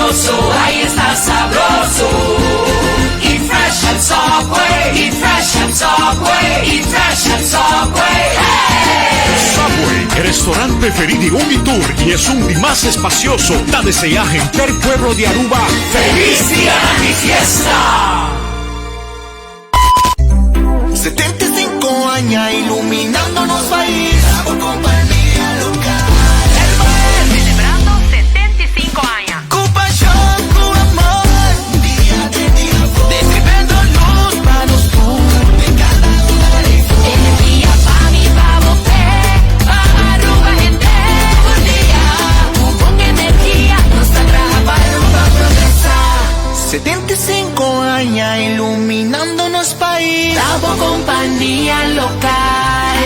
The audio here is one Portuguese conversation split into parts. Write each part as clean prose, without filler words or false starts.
delicioso, ahí está sabroso. Eat fresh and Subway, eat fresh and Subway, eat fresh and Subway. Hey! Subway, el restaurante preferido de Tour y es un más espacioso. Da desea gente el pueblo de Aruba. ¡Feliz día de mi fiesta! 75 años iluminándonos país. Por compañía local. Celebrando 75 años. Con pasión, con amor. Día de día. Describiendo luz para los tours. De cada lugar y fuera. Energía pa' mi pavo, pa' Aruba, gente. Un día, con energía. Nuestra trabaja para Aruba progresar. 75 años iluminándonos país. Tabo compañía local.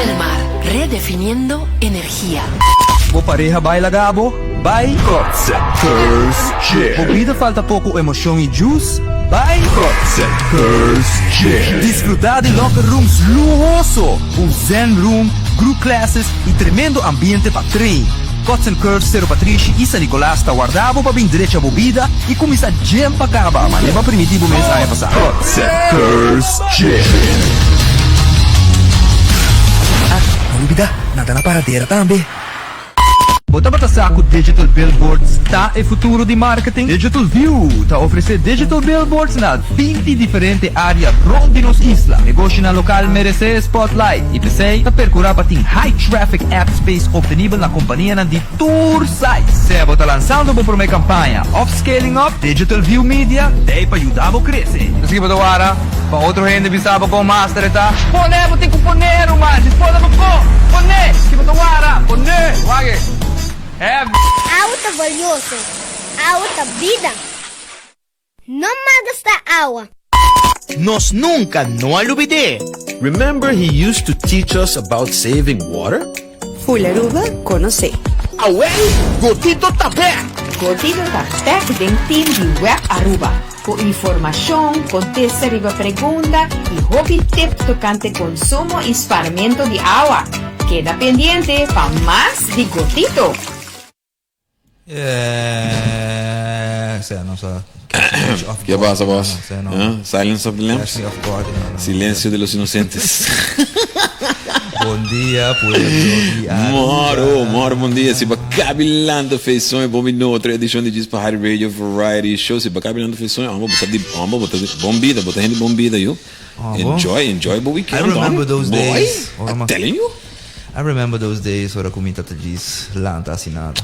El mar, redefiniendo energía. O pareja baila gabo, vai Sectors Gin. bebida falta pouco emoção e juice, vai Sectors Gin. desfrutar de locker rooms luxuoso, zen room, group classes e tremendo ambiente para treino. Cots and Curves, Cerro Patrici e San Nicolás está guardado para bem direito a bebida e começar jam para acabar, mas leva primitivo mensagem passar. Sectors Gin. Bebida, nada na paradeira também. Bota para saco Digital Billboards, tá? É futuro de marketing. Digital View, tá? Oferecer Digital Billboards na 20 diferentes áreas ronde nos isla. Negócio na local merece spotlight. E pensei, tá percurar para ter high traffic app space obtenível na companhia de tour sites. Se bota lançando por uma campanha Upscaling Up, Digital View Media, daí para ajudar a crescer. Assim, bota agora, para outro gente bisaba com master, tá? Poné, vou ter que poner, mas esposa vou poner, que bota agora, poner, vague. Agua valioso, agua vida. No malgasta agua. Nos nunca no olvidé. Remember he used to teach us about saving water? Full Aruba, conoce. Away, Gotito Tapé. Gotito Tapé del team de Web Aruba. Com informação, contesta riba pergunta e hobby tip tocante consumo e esparcimento de água. Queda pendiente para mais de Gotito. Não só. ¿Qué pasa, boss? Silence of the Lambs. Silencio de los inocentes. Bom dia, pueblo. Moro, bom dia. Se bacabilando feições, bom minuto, outra edição de Dispa Hard Radio Variety Show. Se bacabilando feições, vamos botar de bombida, botar gente de bombida, you. Enjoy the weekend. I remember those days. I'm telling you. I remember those days, ora comita te diz, lanta assinada.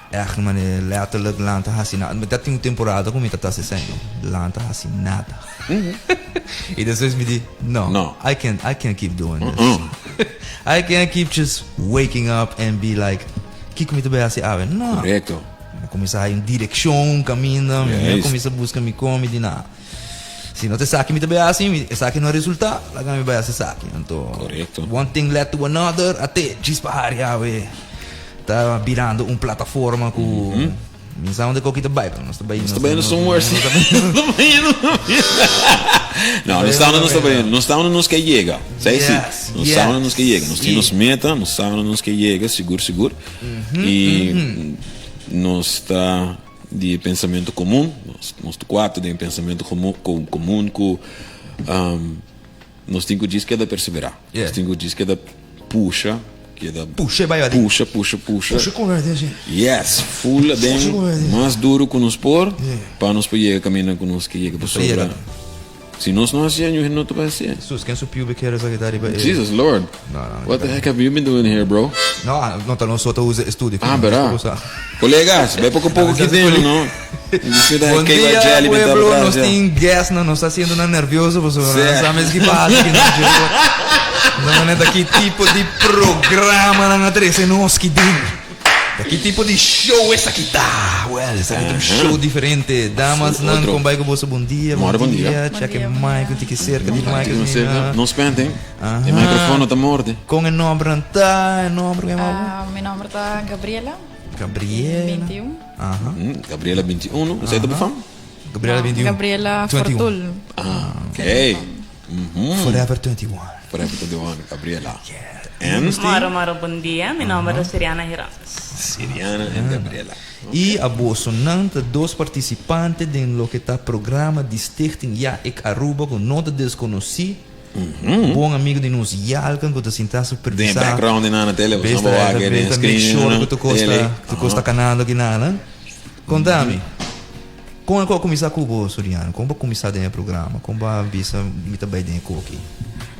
Echt, man, letterlijk lanta assinada. Maar dat tinha temporada comita tá sendo lanta assinada. E depois me di, no, I can't keep doing this. I can't keep just waking up and be like, que comita bem assim, no. Correcto. Começar em direção, caminho, começa a buscar me come de nada. Se não te saque me bem assim, saque não resulta, lá me vai assim saque. Então, correcto. One thing led to another, até dispare, tá virando plataforma com missão de qualquer bairro. Nós estamos indo somewhere. Não estamos nos que chega. Sei sim. Nós estamos nos que chega. Nós temos meta, nós estamos nos que chega, seguro. E nós está de pensamento comum, nós quatro de pensamento comum com nós temos que dizer que é da perseverar. Nós temos que dizer que é da puxa. Puxa converter. Yes, full bem mais duro que nos por para nos poder caminhar com nos que chega para sobrar. Se nós não hacíamos, não vai ser. Jesus, quem supiu que era essa guitarra? Jesus Lord. What the heck have you been doing here, bro? Não tá não só usa estúdio. Colegas, vai pouco que tem, não? Bom dia, pueblo, nós tem guest, não está sendo nervioso, você não sabe o que passa aqui não é daqui tipo de programa na 13 nós que tem. Que tipo de show essa aqui tá? Essa aqui é um show diferente. Damas, não combai com você, bom dia. Bom dia. Check o mic, tem que cerca de mic. Não espentem. O microfone está morto. Com o nome tá, Meu nome tá Gabriela. 21. Gabriela 21. Você é do Bufam? Gabriela 21. Gabriela Fortul. Ok. Forever 21. Forever 21, Gabriela. Maro, bom dia. Meu nome é Siriana Hirantes. Siriana e Gabriela. E a bolsonante, 2 participantes de lo que está programa de Stichting Ja Ik Aruba, com nota desconheci. Bom amigo de nos Yalkan, que você está supervisar. Tem background na tele, você não vai ver ver make sure que tu costa canal aqui nada. Contame. Como vai começar com o bolso, Soriano? Como vai começar dentro do programa? Como vai visa me também dentro aqui?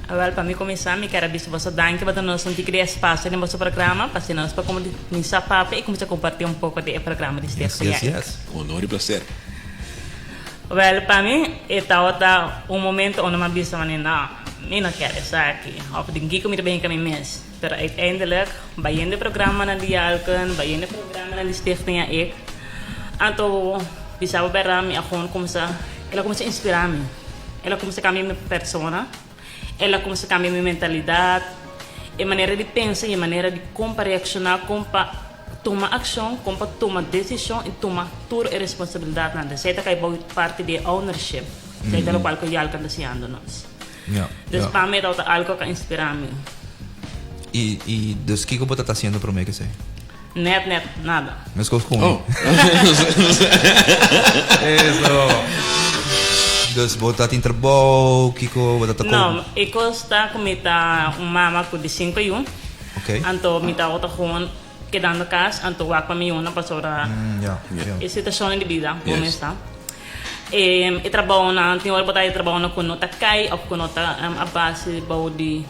Well, para mim começar, me quero dizer você danke para nós não criar espaço no nosso programa, para nós para começar papo e começar a compartilhar pouco do programa de Stichting Ja Ik. Yes. Honor e prazer. Well, para mim, está momento onde eu penso, eu não quero estar aqui. Of denk ik bem com a minha mês. Pero uiteindelijk, bij in de programa na die Alken, bij in de programa na die Stichting Ja Ik, então, bisa beberapa me gewoon ela começa a inspirar-me. Ela começa a cambiar minha persona, ela começa a cambiar minha mentalidade, a maneira de pensar, a maneira de como reaccionar, como tomar ação, como tomar decisão e tomar toda a responsabilidade. Você está aí parte de ownership. Você está no qual que eu alcanço desejando nós. Dus para mim é algo que inspira-me. E dus o que você está fazendo para mim que sei? Net, nada. Mas com Isso. Dus você está em trabalho, Kiko, você está com... Não, eu estou com uma de 5 anos. Ok. Então, eu estou gewoon quedando casa, então eu vou para para sobre a situação de vida, como está. Eu trabalho na, tem hora eu trabalho com nota cai ou com nota a base de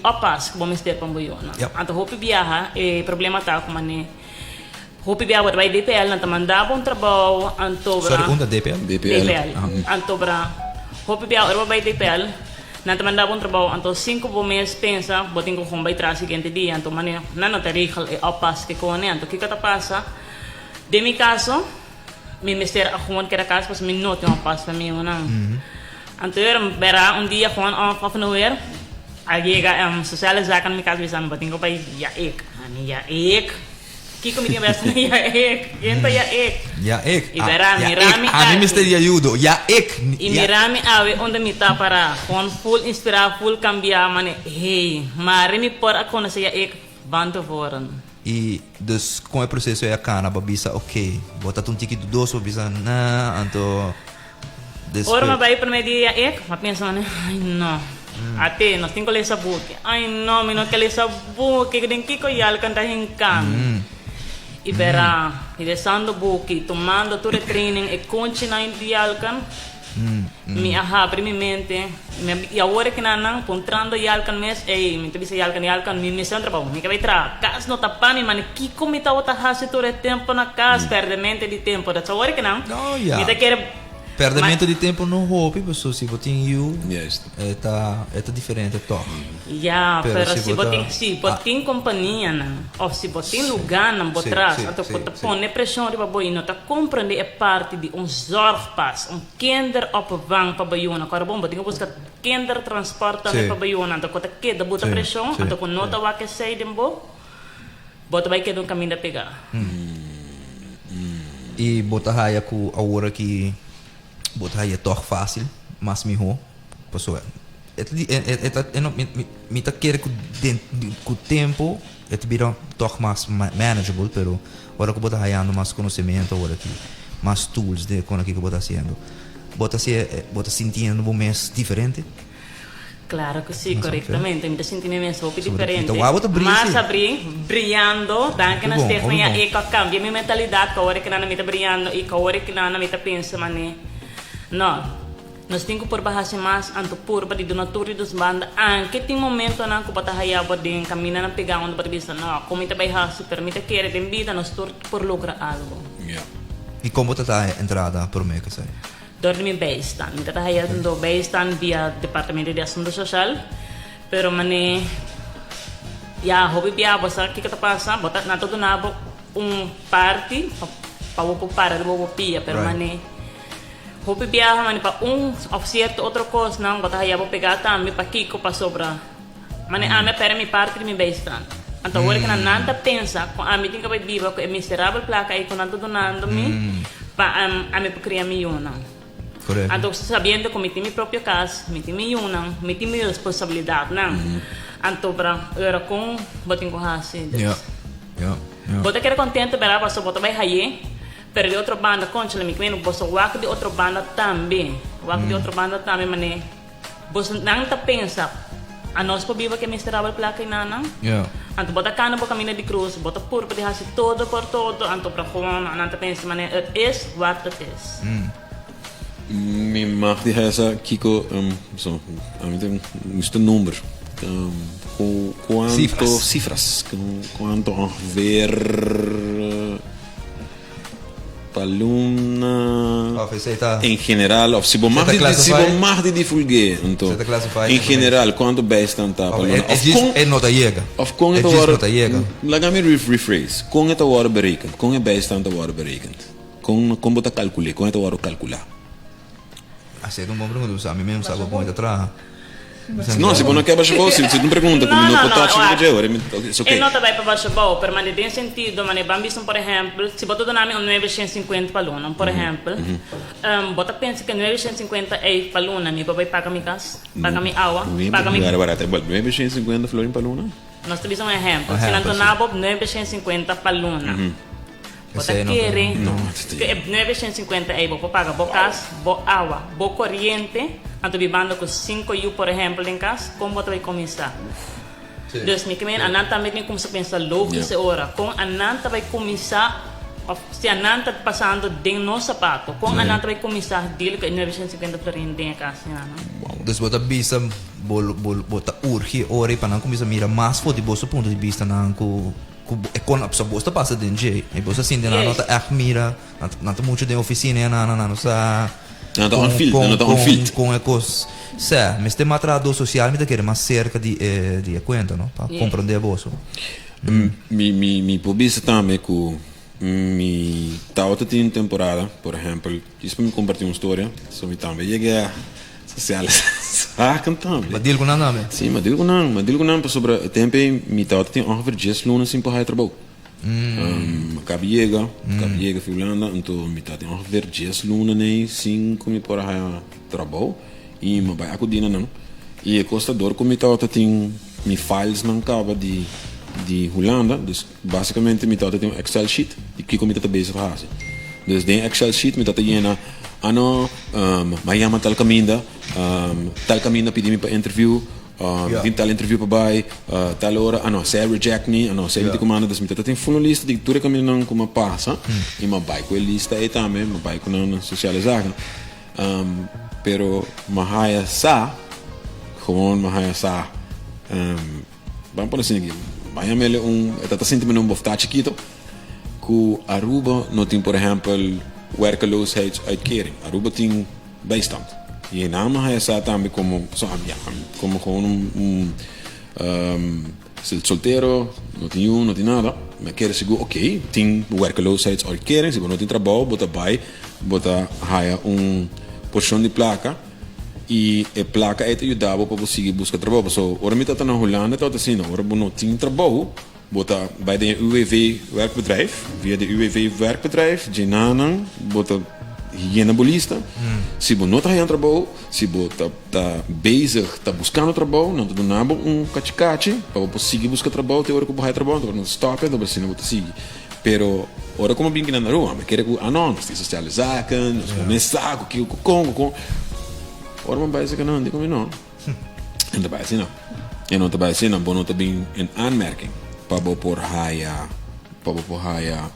opas que vamos ter para boiona. Então, hope viaja, problema tá como né. Hope viaja vai DPL, não mandava trabalho, então Sorry, onde DPL? DPL. Então hope viaja vai DPL. Não mandava trabalho, então 5 meses pensa, botem com vai trazer seguinte dia, então mané, não te regel opas que com né, então que tá passa? De mi caso, mi mister a gewoon que era caso, mas mi não tem opas para mim não. Então era dia gewoon of nowhere. Llega sociale zaken in mijn kaart maar denk bij ja ik kiko mi timbas ja ik yenta ja ik Mirami a mí me ayudo ja ik y Mirami ave onde mi ta para con full inspirar full cambiar mane hey maar mi por a conocer ja ik van tevoren. E dus com o processo é a cana babisa ok botar um ticket do doce babisa na anto ora ma vai per me di ja ik ma penso mane ai no. Ate, nós temos que ler essa book. Ai, não, mas não quero ler essa book. Que tem que olhar cantar em cam. E verá, e descendo book, tomando todo o training e continuar em dialcan. Me abre minha mente. E agora que não, encontrando dialcan mes, ei, me teve dialcan, me missão trabalho. Me que vai tra, caso não tapa me mane, que como tá outra raça todo o tempo na casa, perdimento de tempo. Da agora que não. Me te quer perdimento de tempo no hobby, pessoal, se você tem é diferente, toh. Pero se você tem companhia, ou se você tem lugar na botrás, então você põe pressão de baboy, não tá compreender é parte de zorgpas, kinder op wang para bayouna, agora bom, você tem que buscar kinder transporta para bayouna, então você quer botar pressão, então quando não tá o que sai de bo, você vai querer caminho da pegar. E botar raia com a hora que botar aí é tão fácil, mas melhor, pessoal. Me tá querendo com o tempo, vira tão mais manageable, pero agora que botar aí ando mais conhecimento, agora que mais tools de como que botar sendo, botar sentindo um mês diferente. Claro que sim, corretamente. Me está sentindo um pouco diferente. Mas brilhando, danke na Stefania e que cambia minha mentalidade, que agora que não me está brilhando e que agora que não me está pensando, não, nós temos que por baixar mais anto por de donatório dos bandas, anche tem momento na que bota raia de caminhar na pegar onde para vista não, como está bem raso, permite que ele tem vida nós por lograr algo. E como está a entrada por mim que sei? Dormi bijstaan. Niet dat hij do bijstaan via departamento de asunto social, pero mane ya hobby bia bosa que tá passa, botar na todo nabo party para do pia, pero mane hobby bia mane pa of certo outro coisa não, botar aí vou pegar também para Kiko para sobra. Mane a me para mi party mi bijstaan. Então agora que nada pensa, com a mim tem que vai viva com é miserável placa aí com nada donando me para a me criar milhona. Então, sabendo que eu tenho minha própria casa, eu tenho minha responsabilidade, não? Então, para eu com botem com assim. Bota que era contente, pero passou, bota vai aí. Pero de outra banda, concha, me quero, você wak de outra banda também. Wak de outra banda também, mané. Você não tá pensa, a nós por viva que misterava placa e nana. Anto bota cana por caminho de cruz, bota purpa de hasi todo por todo, anto para gewoon, anto pensa, mané, it is what it is. Me mag die essa Kiko, so, a mim tem um número. Quanto cifras? Quanto ongeveer paluna em geral, of se bom mag de divulgar, então em geral quanto bijstand tá paluna? É nota chega. Of com het worden, laat me rephrase. Com het worden berekend, com het bijstand te worden berekend. Com bota calcular, com het worden calcular. Assim, não vamos perguntar, a mim mesmo sabe como é atrás. Não, se não quer baixar bolsa, se não pergunta, como não pode achar que eu não vai para baixar bolsa, pero mas tem sentido, mas bambis por exemplo, se botar o nome 950 para luna, por exemplo, bota pensa que 950 é para luna, me vai pagar minha casa, pagar minha água, pagar minha. Agora barato, 950 flores para luna. Nós temos um exemplo, se não tornava 950 para luna. Bota querer, 950 é para pagar boa casa, boa água, boa corrente. Anto vivendo com 5 U, por exemplo, em casa, como você vai começar? Dus, me quemen, a Nanta também começa a pensar logo essa hora. Com a Nanta vai começar, se a Nanta passando dentro no sapato, com a Nanta vai começar a dizer que 950 florins dentro da casa. Dus você bisa, bota urge, ora, para não começar a mirar mais forte, do ponto de vista, não com quando a pessoa gosta passa dentro de, e você assim, não nota mira, não tá muito dentro da oficina, não sa. Não está on field. Com ecos, mas tem material social, me quer mais cerca de conta, não? Para compreender a bolsa. Mi publica também que mi tauta tem temporada, por exemplo, isso para me compartilhar uma história, sobre também cheguei a sociais, sacan também. Mas digo não também. Sim, mas digo não, sobre o tempo mi tauta tem ongeveer 10 lunas sem para trabalho. Cabiega Finlândia, então me tá tem ongeveer 10 lunas nem 5 me para trabalho e me vai acudir não. E é custador como me tá tem me files não acaba de Holanda, dus basicamente me tá tem um Excel sheet e que como tá bezig fazer. Dus den Excel sheet me tá tem ano Miami tal caminho pedi me para interview. Vim tal interview para bai, tal hora, se reject me, se me comanda, dus me tem full lista de tudo que não como passa, e me bai com a lista aí também, me bai com não socializar, pero mahaya sa, gewoon mahaya sa, vamos por assim aqui, vai amele tá sentindo bofta chiquito, que Aruba não tem, por exemplo, werkeloosheidsuitkering, Aruba tem bijstand. E na mahaya sa também como solteiro, não tem nada, mas quer seguro, ok, tem werkeloosheidsuitkering, se não tem trabalho, bota haya porção de placa e a placa é te ajudava para conseguir buscar trabalho. So, ora me tá na Holanda, tá assim, ora não tem trabalho, bota bij de UWV werkbedrijf, via de UWV werkbedrijf, de nanan, bota higienebolista. Se você não está em trabalho, se você está bezig, está buscando trabalho, não está dando cachicate, para você conseguir buscar trabalho, tem hora que você trabalho, então não stop, então você não consegue. Pero, ora como bem que na rua, mas quer que não, nós temos socializar, nós vamos saco, que com. Ora, mas vai ser que não, digo não. Não está bem assim, não. E não está bem assim, não, bom, não está bem em aanmerking. Para você por haya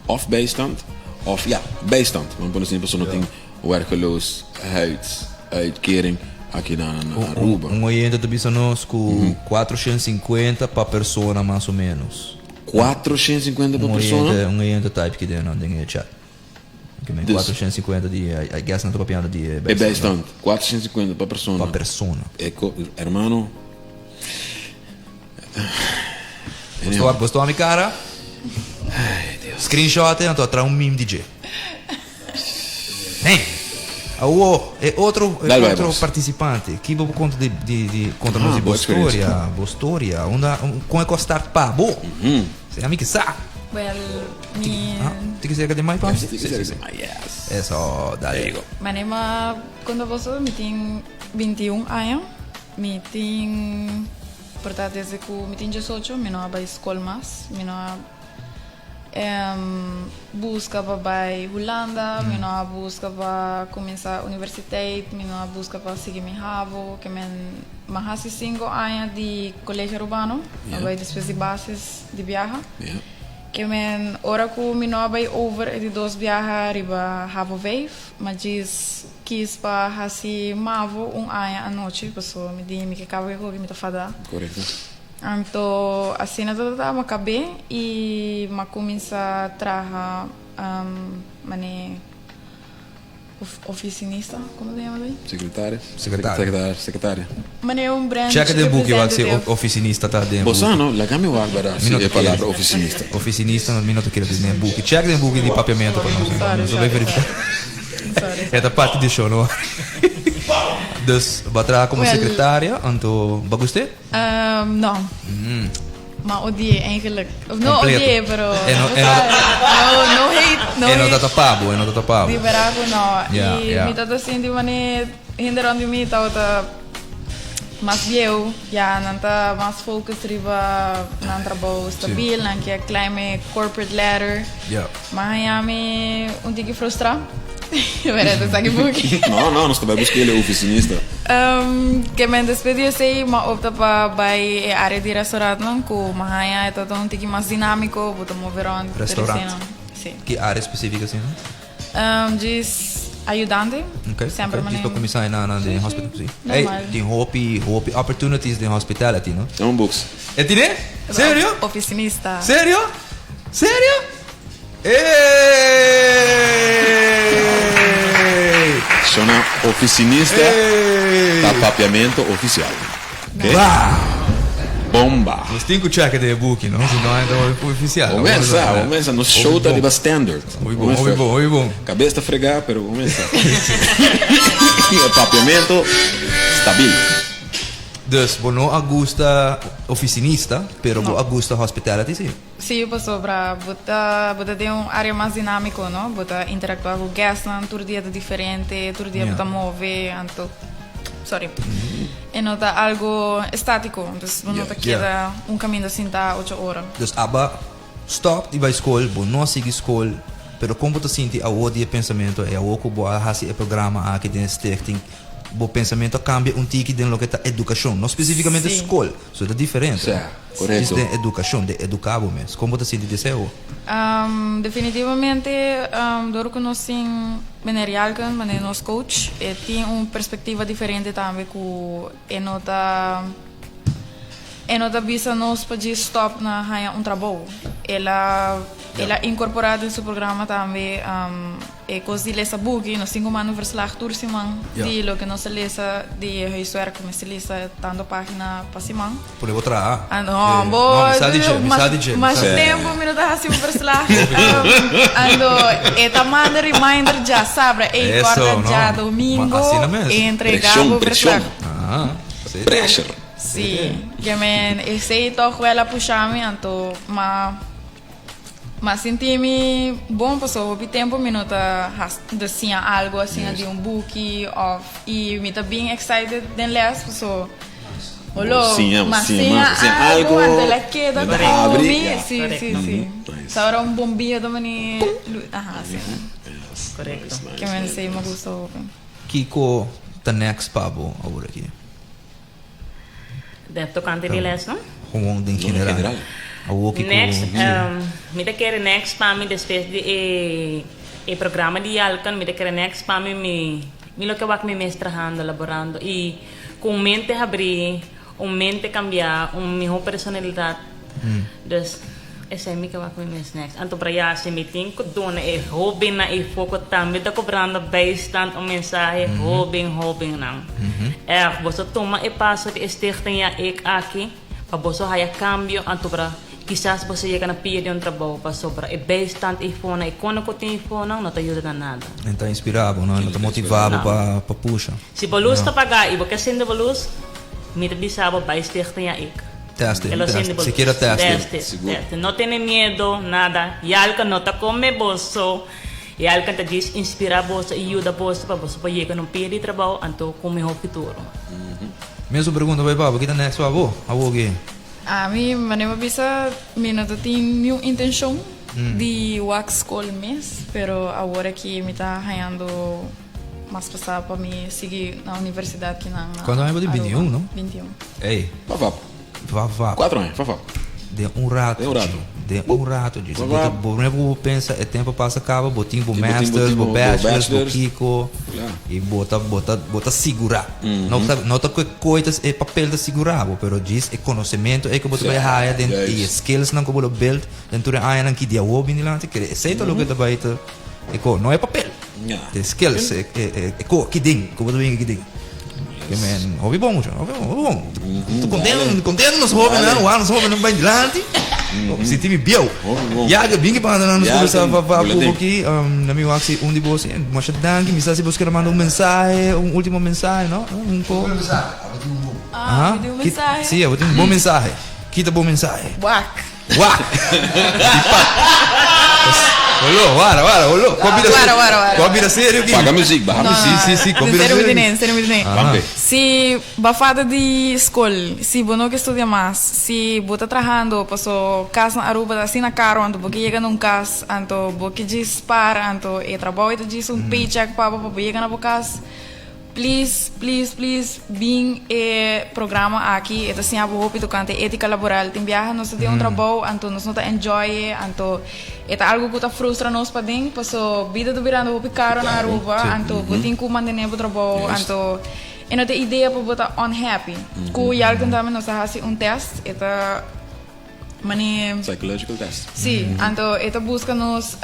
of bijstand, of bijstand. Want por exemplo, não tem werkeloosheidsuitkering aqui na Aruba. Oyente também nós com 450 para pessoa mais ou menos. 450 para pessoa? Oyente type que deu no chat. 450 de, I guess não estou papiando de bijstand. É bijstand, 450 para pessoa. Para pessoa. Hermano. Gostou a minha cara? Ai, Deus. Screenshot, então atrás meme DJ. É outro participante que vou conta de conta nós de boa história, onde com é start pa, bo. Você amigo que sabe? Well, tem que ser que demais para? Yes. É só daí. Mas quando você me tem 21 anos, me tem portanto desde que me tem 18, me não vai escola mais, me não busca para Holanda, me não busca para começar a universidade, me não busca para seguir meu rabo, que me há 5 anos de colégio urbano, vai depois de bases de viagem. Que men ora que me não vai over de 2 viajar riba Rabo Wave, mas diz quis para assim mavo ano à noite, pessoa me diz que acaba que me tá fada. Correto. Então assim nada tá me acabei e me começa a trabalhar mané oficinista, como se chama aí? Secretária. Mané brand. Checa de book vai ser oficinista tá dentro. Bossa não, lá me guarda a palavra oficinista. Oficinista não minuto quero dizer book. Checa de book de papiamento para nós. Só vai verificar. É da parte de show, não? Dus, batra como secretária, então, baguste? Não. Maar odiei eigenlijk. Of no odiei, pero... No hate. E non dato pabo, Di baraco no. Yeah, E yeah. mi tato assim de maneira... Hinderando mi tauta... Mas viu, ja, nanta mas focus riba nan trabalho stabil, nan que climb corporate ladder. Yeah. Mas ja me tiki frustra. Verete, sa que book. Não estou buscando ele oficinista. Que me despedi sei, mas opta para a área de restaurante, não? Com Mahaya é todo tiki mais dinâmico, botar mover on. Restaurante. Sim. Que área específica assim, não? Diz ajudante. Okay. Sempre okay. Para começar na de hospital, sim. Normal. Hey, tem hope opportunities de hospitality, não? É books. É tine? Sério? Oficinista. Sério? Chama oficinista papiamento oficial. Okay? Bomba. Nós temos que checar de book, não? Senão é oficial. Começa no show tá de standard. Muito bom. Cabeça tá fregar, pero começa. Papiamento stabil. Dus, você não gosta oficinista, pero você gosta hospitality, sim? Sim, passou para botar ter área mais dinâmica, não? Botar interactuar com guests, todo dia é diferente, todo dia botar mover, então... Sorry. E não tá algo estático, então não tá queda caminho assim tá 8 horas. Dus, aba, stop e vai escola, você não sigue escola, pero como você sente a odia pensamento, é o que você faz o programa aqui dentro stichting, o pensamento cambia tiki dentro do que é educação, não especificamente escola, isso é diferente. Correto. Isso é educação, de educar mesmo. Como você sente isso? Definitivamente, do que nós sim Menerialkan, mas nosso coach, tem uma perspectiva diferente também que nota visa nós para stop na trabalho. Ela incorporada em seu programa também coisa de ler book, nós temos uma verslag tour simang de lo que nós lesa de reissuer como se lesa tanto página para simang. Por outra. Mas tempo minuto assim verslag. Eta manda reminder já sabe, corta já domingo entregava o verslag. Pressure. Sim, que men sei toch wel a puxar-me, então, mas senti-me bom, passou o tempo, minuto assim algo assim de book of e me tá bem excited den les, passou. Olô, mas sim algo ela queda da mim, sim. Só bombinha da mani, sim. Correto. Que men sei me gostou. Kiko, the next pabo agora aqui. Dentro tocante de lesson. Como em general. Next, me quer next para mim depois de o programa de Alcan, me quer next para mim me lo que vai me mestrando, elaborando e com mente abrir, mente cambiar, minha personalidade. Dus esse é me que vai me next. Então para já se me tem que doar hobby na foco também tá cobrando bastante mensagem hobby não. Você toma passo de stichting aqui para você haya cambio então para quizás você chega na pia de trabalho para sobra bastante fona e quando eu tenho fona não te ajuda a nada. Então inspirado, não te motivado para puxar. Se você está pagar e você sente você me bisaba para stichting Teste. Se quer teste. Não tenha medo, nada. E algo não está com bolso. E algo te diz inspirar você e ajuda você para você chegar num pia de trabalho então com o melhor futuro. Mesmo pergunta vai para, o que tá next avô? Avô que? A mim, mas eu bisa, não tenho intenção de wax school mes, pero agora que me está ganhando mais passar para me seguir na universidade que na Quando é de 21, não? 21. Ei, Vavá. vá. 4 anos, vavá. De um rato. De um rato. De um rato, disso. Vá. Bo pensa, é tempo passa acaba, botinho bo Botinho, masters, bo bo bachelors, bo bachelors. Kiko. Claro. E bota segurar. Não tá com coisas é papel de segurar, pero diz é conhecimento é que você vai hire dentro e skills não que você build dentro da área que dia o bem lá, que aceita o que tá vai ter. Não é papel. Yeah. The skills é que ding, como você que ding. Que man, hobby bom, hobby bom. Tô contente nos hobby não, nos hobby não vai adiante. Se time biel. Ja, que bem que para nós começar a aqui, na minha axi de você, mas danke, me se buscar mandar mensagem, último mensagem, não? Pouco. Me deu mensagem. Sim, eu tenho bom mensagem. Kita bom mensagem. Wak. Olô, olô. Combina sério aqui. Paga música, Sim, combina sério. Sério. Se bafada de escola, se você não estuda mais, se você está trabalhando, passou casa na Aruba, assim na caro, então você chega num casa, então você dispara, então é trabalho, então diz paycheck para chegar na casa. Please, bem programa aqui, é assim a boa tocante ética laboral, tem viagem, nós temos trabalho, então nós não tá enjoy, então é algo que tá frustra nós para dentro, passou vida do virando o caro na Aruba, então você tem que manter o trabalho, então e não tem ideia para botar unhappy. Que já que também nós fazemos teste, é Psychological test. Sim, então é busca nos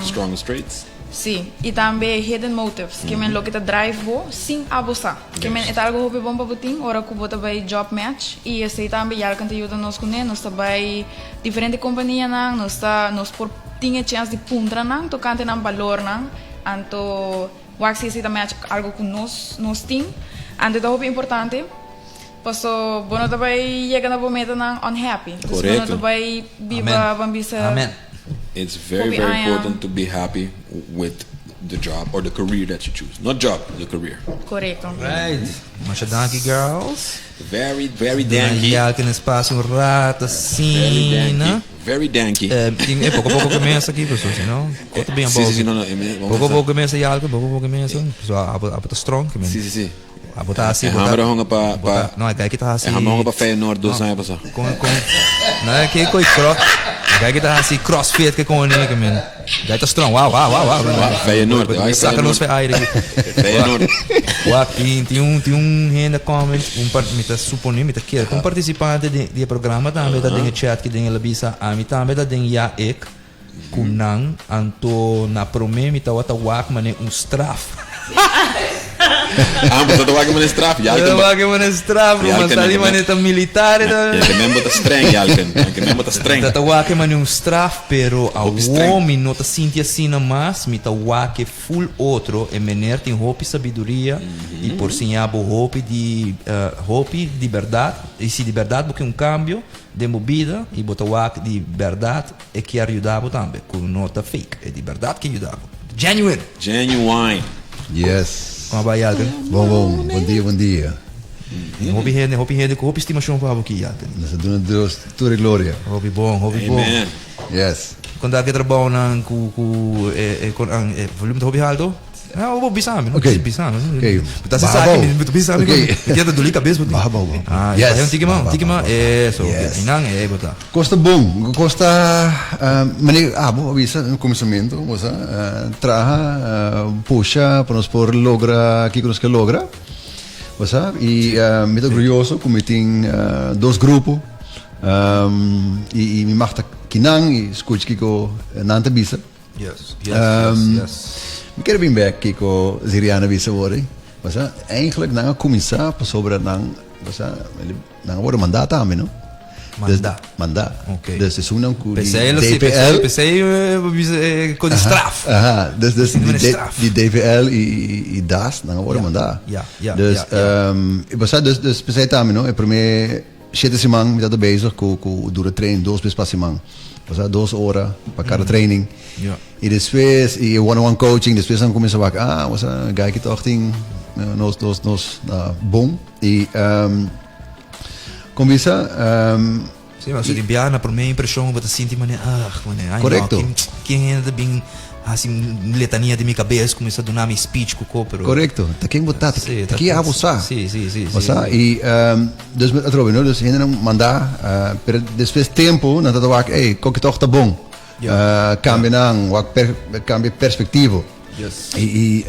Strongest traits. Sim, e também hidden motives, que men lo que te drive bo sem abusar. Que men é algo que bom para botin, ora que bota vai job match e esse também já que te ajuda nos com nós vai diferente companhia nang, nos por tinha chance de puntra nang, tocante nang valor nang, anto wax esse também algo que nós tem, anto é muito importante. Paso bono te vai chegar na meta nang unhappy. Bono te vai viva bambisa. Amen. It's very important to be happy with the job or the career that you choose. Not job, the career. Correcto. Right. Mas danke, girls. Very danky. Já que no espaço rato assim, né? Very danky. Pouco começa aqui, pessoal, senão conta bem a bola. Sim, pouco começa já, pouco começa. Pessoal, a strong, que Sim. A botar assim, não, é que tá assim. É honga para Feyenoord 2 anos passado. Não é que coi cross. É que tá assim crossfit que com ele, que man. Daí tá strong. Uau. Feyenoord. Saca nos fe aire aqui. Feyenoord. Uau, tem um renda comment, me tá supondo, me tá quer como participante de programa também tá dentro chat que tem ela bisa, a mim também tá dentro já ek kunang anto na prome me tá wata wak mane straf. Mas dat wak men straf. Ja, dat wak men straf, mas ali man é militar. Ja, que mesmo tá streng, Jalken. Que mesmo tá streng. Dat wak man straf, pero a homem não tá sentindo assim na mas, me tá wak full outro, e mener tem hope sabedoria e por sinhabo hope de verdade, e se de verdade porque cambio de movida e botar wak de verdade é que ajudava também, com nota fake, é de verdade que ajudava. Genuine. Yes. Como vai, Jalken? Bom dia. Hobby rende com estimação para aqui, Jalken. Nós damos Deus toda a glória. Hobby bom. Yes. Quando aqui trabalho com volume de hobby alto, eu vou bisar, não? Ok. Tá se sabe, tu bisar, que é do liga cabeça, bom. Yes. É um tigma, é só, não é botar. Costa bom, maneira, bom, avisa no começamento, você puxa para nós por logra, que nós que logra, você e me tô curioso, como tem dois grupos, e me marca kinang e escute que ko nanta bisa. Yes. Ik heb een back kiko Ziriana bisa worden. Was eigenlijk na commissar sobre na worden mandaat aan no. Mandaat. Okay. Dus is zo'n ku DPL con straf. Dus die DPL i das na worden mandaat. Ja. Dus dus pensei aan no, para mim 7 semanas me tá bezig com dura treino 2 semanas. Was 2 horas para cada training. Ja. E depois e one-on-one coaching, depois não começa a was guy que toch ting nos bom e começa Sim, mas se na primeira impressão, você sente, mano, Correcto. Quem ainda bem, assim, letania de minha cabeça, começa a dar minha speech com o pero... Correcto. Tá quem botar, tá quem abusar. Sim. E, dus met Robin, no? Dus ainda não mandar, pero depois tempo, na tatuagem, qual que tá bom. Cambia não, cambia perspectivo. Yes. E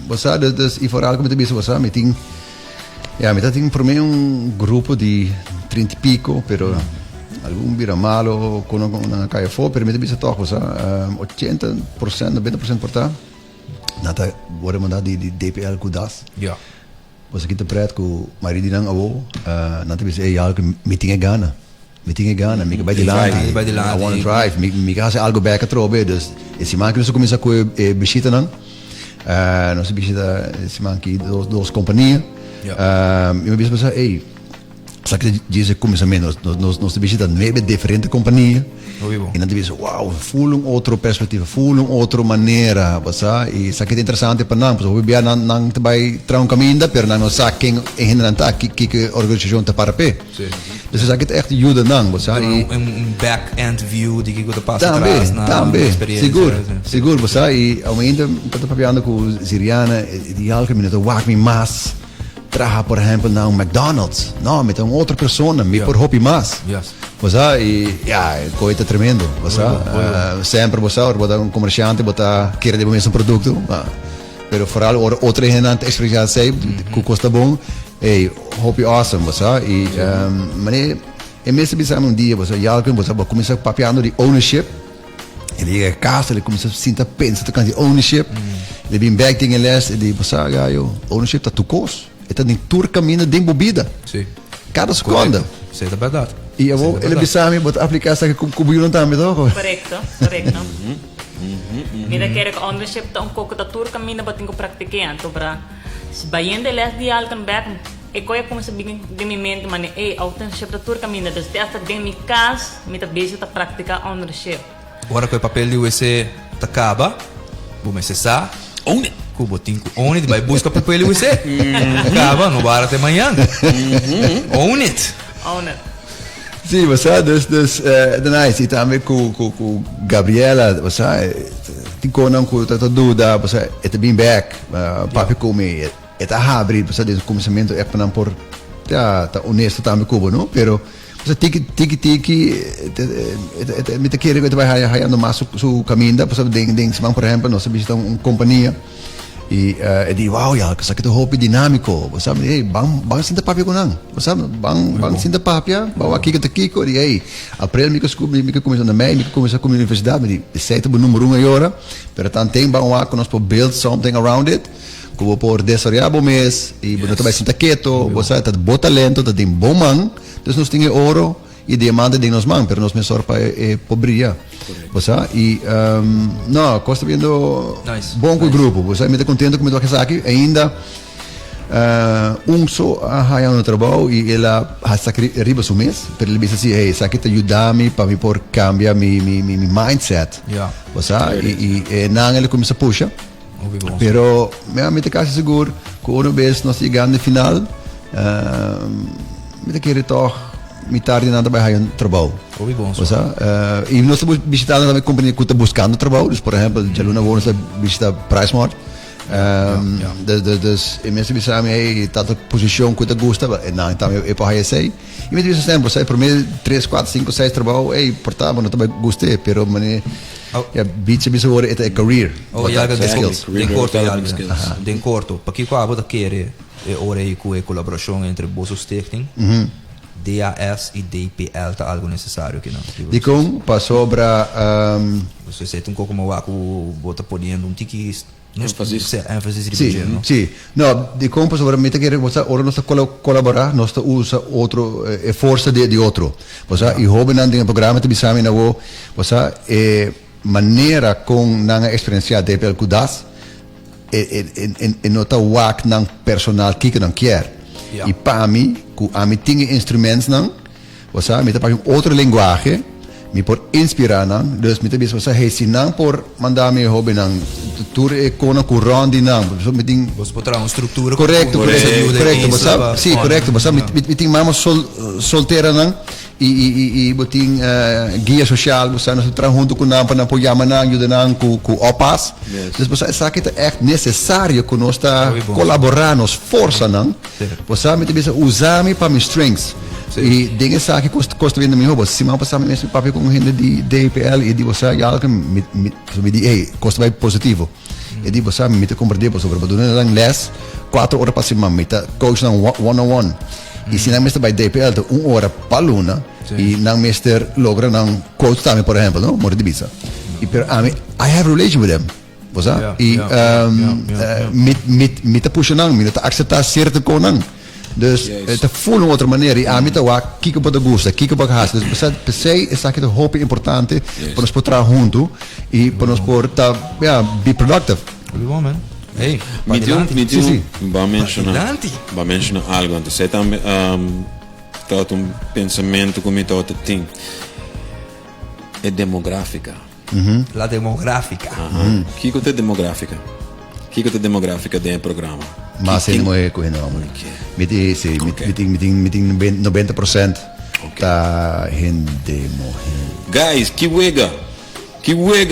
você, dus e vooral como te disse, você, me tem, tem por mim grupo de 30 e pico, pero algum vira malo, com uma caia fora, pero me te disse toch, você, 80%, 90% portar, nada, vou mandar de DPL kudas. Ja. Você que interpreta com o marido não avô, não te disse, algo meeting é gana. Meeting é gana, me vai de lá, I want to drive, me casa algo back a trobe, dus esse man que nós começa com visita não, nós visita esse man que duas companhias, e me disse só que diz começamento, nós visita 9 diferentes companhias, e não te diz, wow, full outra perspectiva, full outra maneira, você, e isso aqui é interessante para nós, porque o bebê não te vai trazer um caminho, mas não sabe quem é não está, que organização está para pé. Dus isso aqui é echt ajuda não, você. Back-end view de que você passa atrás na experiência. Seguro, você. E ao ainda, estou falando com o Siriana, ideal que me não wak me mais. Traga, por exemplo, na McDonald's, não, met uma outra pessoa, me por hobby mais. Você, e, coisa tremendo, você. Sempre você, um comerciante, você quer de mesmo produto, pero vooral outra gente experiência sei, que custa bom, hobby awesome, você. E, mas é mesmo pensar dia, você, já que você começa papiando de ownership, ele chega a casa, ele começa a sentir pensa de ownership, ele vem back tem les, ele você, ownership tá tu cos. Está em tour caminho de bebida. Sim. Cada segunda. Isso é verdade. E eu vou, ele bisa botar aplicar essa com o não também, então. Correto. Mira quero que ownership tá pouco da tour caminho para tenho praticar, então para se baiando les de alcan back, coisa como se de minha mente, mas ownership da tour caminho, desde até de minha casa, me tá bem tá praticar ownership. Agora que o papel de UC tá acaba, vou começar. Own it. Cubo tinco own it, vai buscar papel UC. Acaba, não vai até amanhã. Own it. Sim, você, nice. E também com Gabriela, você, tem coisa com tanta dúvida, você, é bem back, papi come, é abre, você, desde o começamento, é para não por, tá honesto também com não, pero você tiki, me te quer que vai raiando mais o caminho, você, por exemplo, nós visitamos uma companhia, e di wow ya kasi kita hopi dinamiko basta bang sinta papi ko nang basta bang sinta papi bawa kita kiko di april mi ko começou na mei mi ko começou com a universidade di sete bo número 1 agora pero também bang wa ko nós po build something around it ko por desoriabo mes e bo também sinta quieto basta tá bom talento tá tem bom man dus nós tinha ouro e diamante de nós man pero nós me sorpa pobria você e não costa vendo bom com o grupo você me está contente com o que está aqui ainda só a no trabalho e ela está arriba do mês para ele dizer assim isso aqui te ajuda-me para me por cambiar mi mindset você e não ele começa a puxar pero me está quase seguro que uma vez nós chegamos no final me está querendo toch metade nada vai no trabalho. E nós estamos visitando também companhia que está buscando trabalho. Por exemplo, já Luna Bones visita PriceSmart. Dus mensen die samen dat de position que te gosta, não então eu para esse. E me diz sempre, você por mim 3, 4, 5, 6 trabalho, portava não também gostei, pero mane bicho é career. Den corto, para que qual a querer ora aí com a colaboração entre Bosso Stichting. DAS e DPL tá algo necessário aqui não. De como passou para você sente um pouco como o bota podendo tiki ênfase sim. Não, de como passou para mim que você ora nós colaborar, nós usa outro força de outro. Você e hobby não tem programa te bisame na você maneira com na experiência DPL kudas e nota wak nang personal que não quer. E para mim, a mim tinha instrumentos não, você me tá outra linguagem, me por inspirar não, dus me tá bisa você se não por mandar me hobby não, tour com rondi não, me tem você botar uma estrutura correto, você sim correto, você me tem mais solteira não, e botin guia social, você nós trabalhamos junto com nós para apoiar na ajudar com opas. Então você sabe que é necessário que nós está colaborar, nos força não. Você me tem usar me para meus strengths. E dengue sabe que custa vendo meu robô. Se mal passar mesmo papel com gente de DPL e de você já que me diz, ei, custa vai positivo. E de você me te compreender sobre o durante lang less 4 horas para cima me tá coach não one-on-one. E se não mestre vai DPL to 1 hora para luna e não mestre logra não coach também por exemplo, não? Morre de bisa. E per I have a relation with them. Você? E me tá puxando, me tá aceitar certo com não. Dus het voelen outra maneira e a mim tá kika para gosta, kika para haast. Dus pensei essa aqui é hope importante para nós poder trabalhar junto e para nós poder be productive. Muito bom, man. Hey, vai mencionar algo antes. Você também tá pensamento como tá tem é demográfica. La demográfica. Que é demográfica? Que é demográfica do programa? Mas ele não é correndo não. Meeting 90% tá gente morrendo. Guys, que wega,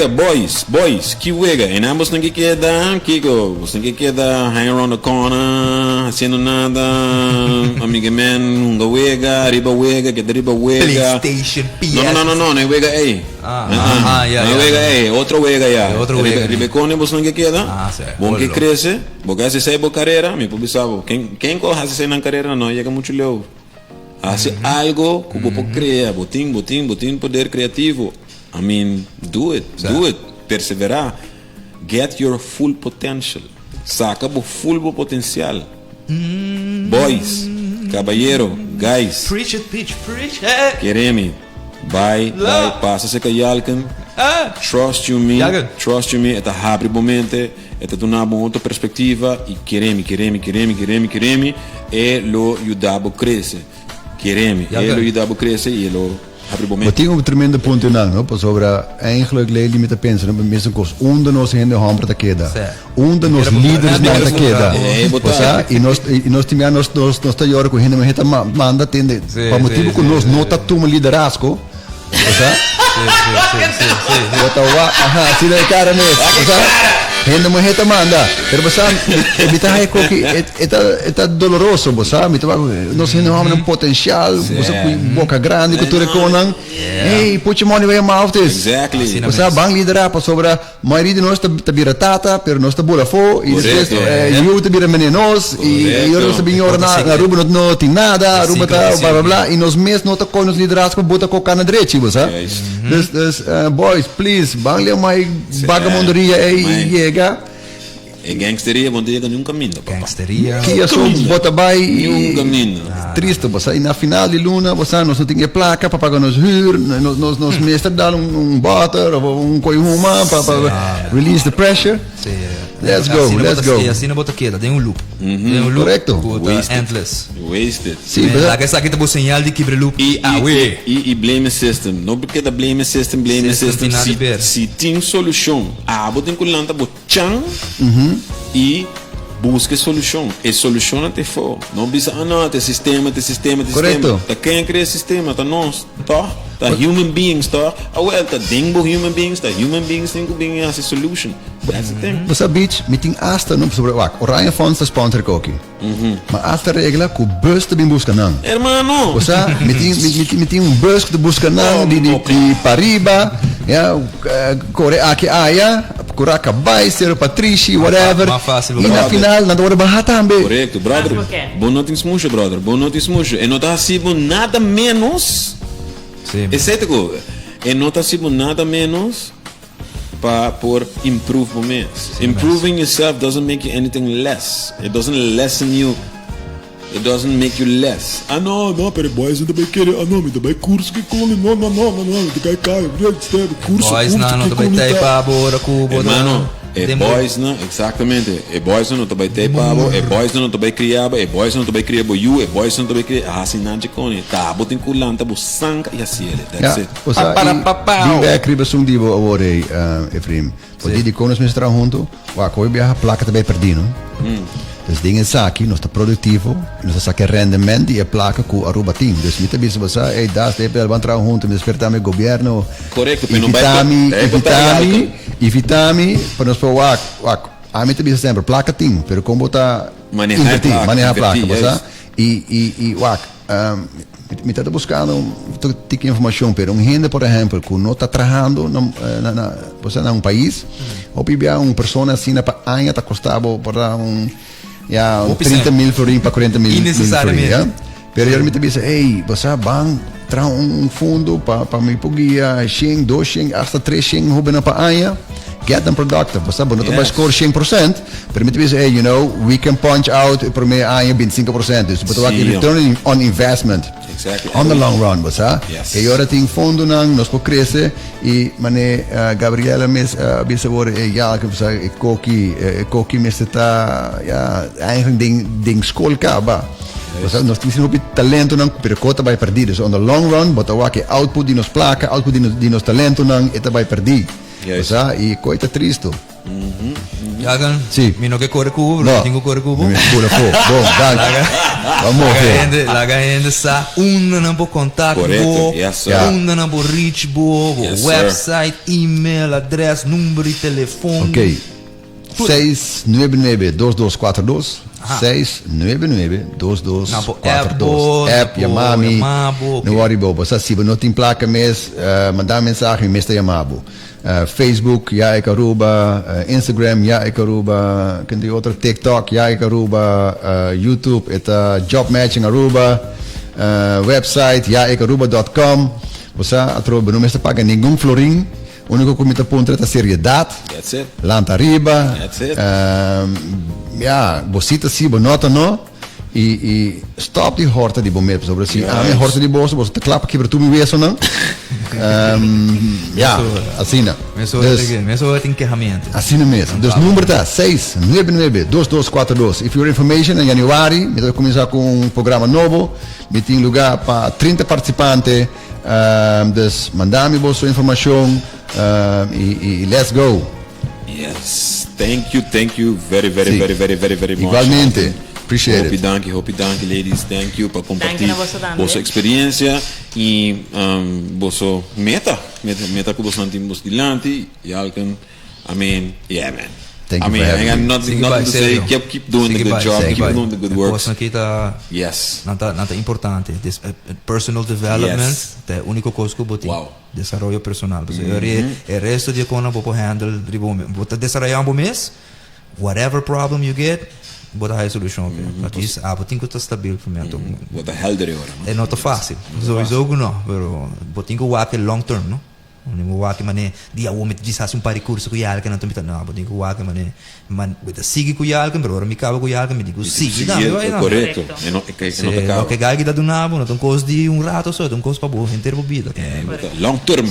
boys, que wega. E ambos não que queda, Kiko, você não que queda hang around the corner, haciendo nada, amiga man, unga wega, riba wega, que riba wega. PlayStation, PS. No, é wega aí. Yeah. Wega aí, outro wega ya. Outro wega. Riba cone, você não que queda. Bom que cresce, porque se sai boa carreira, me publicava. Quem corre se sai na carreira não, chega muito leu. Hace algo que você cria, botin poder criativo. I mean, do it, perseverar, get your full potential, saca o full potencial. Boys, caballero, guys, preach it. quereme, vai, passa-se com Yalken, trust you me, é abre momente, é dar uma outra perspectiva e quereme, e lo ajudar a crescer, quereme, e lo ajudar a crescer e lo Maar tinha tremendo ponto não, sobre eigenlijk lei limita pensa, não mesmo coisa, de nós ainda homem da queda, de nós líderes não da queda, e nós tínhamos nós tá agora com gente mas manda tende, para motivo que nós não tá toma liderazgo, bota assim da cara mesmo, gente mas manda, pero você evita aí que é doloroso, você nós ainda homem um potencial, você com boca grande que tu reconan, hey, put your money where your mouth is. Exactly. Você bang liderar para sobre a maioria de nós tá vira tata, pero nós tá bola fo e depois eu te vira menos e eu não sabia na ruba não tem nada, ruba tá blá blá e nós mesmos não tá com os liderazgo para botar com cana direita, você? This boys, please, bang le mai vagabonderia aí E gangsteria vão ter um caminho, Gangsteria. Que é só bota vai um caminho. Triste, você e na final de luna, você não tem placa para pagar nos huur, nos mestre dá butter ou coihuma para release the pressure. Let's go. E assim não bota queda, tem loop. Tem loop. Correcto. Endless. Wasted. Sim, lá que está aqui tá señal de quebre loop. E blame system. Não porque da blame system. Se tem solução, botem com lanta botão e busque solução. E solução até for. Não precisa tem sistema. Correto. Tá quem cria sistema, tá nós, tá? Tá human beings, tá? Tá dingo human beings, tem que bem essa solution. That's the thing. Você bitch, meeting asta não sobre Orion Funds tá sponsor aqui. Mas asta regla que o bus também busca não. Hermano. Você meeting um bus que busca não de Pariba, Coreia aqui Curaca Baiser, Patrici, whatever. E na final na hora barra também. Correto, brother. Bom noite smusha, brother. Bom noite smusha. E não tá assim nada menos. Exceto e não está sendo nada menos para por improvements. Improving yourself doesn't make you anything less. It doesn't lessen you. It doesn't make you less. Não, pero boys não também querem. Não, também curso que come. Não, tem que cair. Curso. Boys não também tem para bora cubo. Mano, boys não, exatamente. Boys não também tem para, boys não também criava, boys não também criava you, boys não também criava. Assim não de cone. Tá, botem culanta, sanca e assim ele. That's it. Para criba sum divo Efraim. Pode de conos mestra junto, coi viaja placa também perdido. Dus dingen aqui, nós está produtivo, nós está saque rendimento e a placa com Aruba team. Dus me também se você, das de pel van trabalhar junto, me despertar meu governo. Correto, pero não vai evitami, para nós para a mim também sempre placa team, pero como tá manejar a placa, você? E me está buscando tipo informação, pero gente, por exemplo, que não está trabalhando na um país, ou bebia uma pessoa assim na año está custando para ja, 30 mil florin para 40 mil florin, ja? Pero eu me disse, hey, você bang, traz fundo para me pogia, 100, 200, hasta 300 rubens para año, get them productive, você não vai score 100%, pero me disse, hey, you know, we can punch out por meio año 25%, dus bedoel ik return on investment. Exactly. On the long run, você? E agora tem fundo nós por crescer e mané Gabriela mes bisavor ja que você coqui mes está ja eigenlijk ding school caba. Você nós temos um talento não percota vai perder. Dus on the long run, bota o que output de nos placa, output de nos talento não eta vai perder. Você e coita triste. Jagan, sì. Mino che corre cubo, no. Tengo corre cubo. Bom, vamos la gente sa non può contatto, non può reach bo, website, email, address, numero di telefono. Ok. 699-2242 699-2242 app, Yamami, não worry bobo, se você não tem placa mês, mandar mensagem, mês da Yamabo. Facebook, ja ik Aruba, Instagram, ja ik Aruba, kunt u otro TikTok, ja ik Aruba, YouTube, Job Matching Aruba, website, ja ik Aruba.com. Você atroba, não me está pagando nenhum florim. O único que me está pondo é a seriedade. That's it. Lanta arriba. That's it. Ja, você está assim, bonota não. E stop die horta die bomet sobre assim. A minha horta die boos, você te klap aqui para tu me ver não. Ja, assim não. Meso tem encerramento. Assim mesmo. Dus número tá 699-2242. If your information em januário, me vai começar com programa novo. Me tem lugar para 30 participantes. Dus mandar-me boa sua informação e let's go. Yes, thank you very much. Igualmente. Appreciate it. Hope danke, ladies. Thank you por compartilhar vossa experiência e vossa meta que vocês temos dilante e algo. I mean, yeah, man. Thank you. I have nothing to say. Keep doing the good job. Keep doing the good work. Yes. Nata importante. This personal development. É a única coisa que eu botei. Desarrollo personal. O resto de coisa eu vou handle. Vou desarrollar mês. Whatever problem you get. Botar a solução, at least botinho está stabil para mim. Botar healthy agora. É não tão fácil. Jogo não, pero botinho o é long term, não? O é que mané dia o met diz assim para curso com yalca não também não, botinho o é que mané man with sigue com yalca, pero ora me cabo com yalca me digo sigue, não, correto. É não o que gai da do nabo, não tem coisa de rato só, tem coisa para boa inteiro para vida. Long term.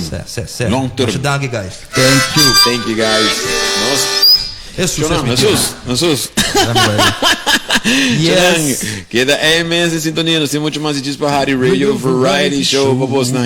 Long term. Thank you guys. Thank you guys. Jesus. Yes. Queda imensa sintonia. Nós temos muito mais de para Harry Radio Variety Show. Vamos lá.